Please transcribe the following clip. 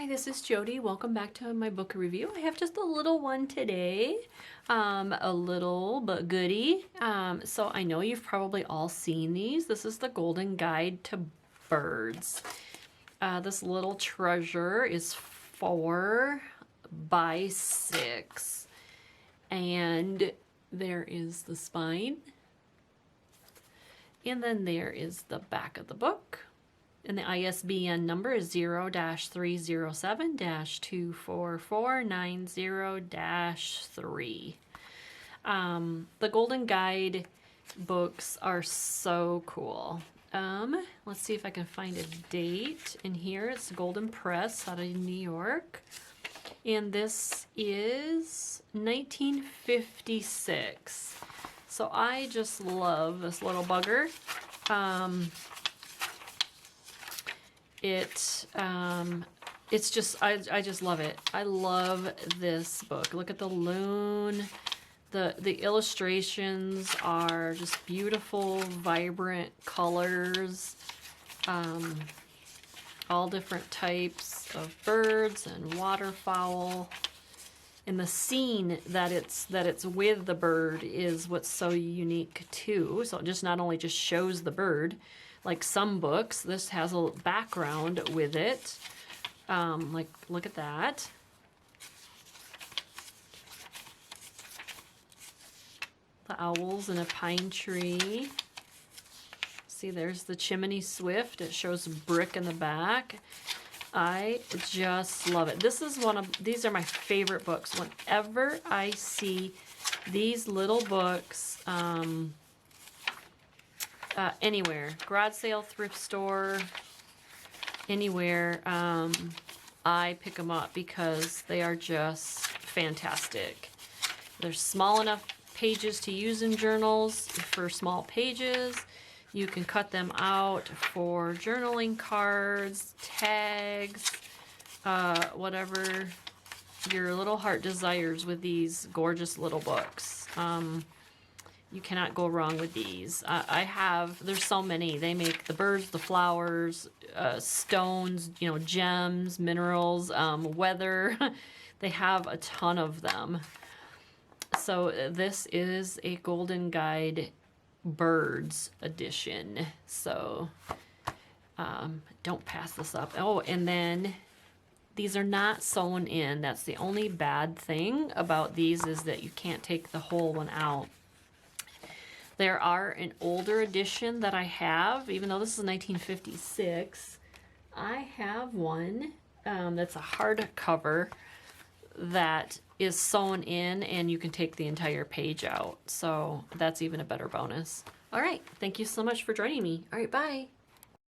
Hi, this is Jody. Welcome back to my book review. I have just a little one today, a little but goodie. So I know you've probably all seen these. This is the Golden Guide to Birds. This little treasure is 4 by 6, and there is the spine, and then there is the back of the book. And the ISBN number is 0-307-24490-3. The Golden Guide books are so cool. Let's see if I can find a date in here. It's Golden Press out of New York. And this is 1956. So I just love this little bugger. It's just, I just love it. I love this book. Look at the loon. The illustrations are just beautiful, vibrant colors. All different types of birds and waterfowl. And the scene that it's with the bird is what's so unique too. So it just not only just shows the bird, like some books, this has a background with it. Like, look at that. The owls in a pine tree. See, there's the chimney swift. It shows brick in the back. I just love it. These are my favorite books. Whenever I see these little books, anywhere, garage sale, thrift store, anywhere, I pick them up because they are just fantastic. They're small enough pages to use in journals for small pages. You can cut them out for journaling cards, tags, whatever your little heart desires with these gorgeous little books. You cannot go wrong with these. There's so many. They make the birds, the flowers, stones, gems, minerals, weather. They have a ton of them. So this is a Golden Guide Birds edition. So don't pass this up. Oh, and then these are not sewn in. That's the only bad thing about these, is that you can't take the whole one out. There are an older edition that I have, even though this is 1956. I have one that's a hardcover that is sewn in, and you can take the entire page out. So that's even a better bonus. All right, thank you so much for joining me. All right, bye.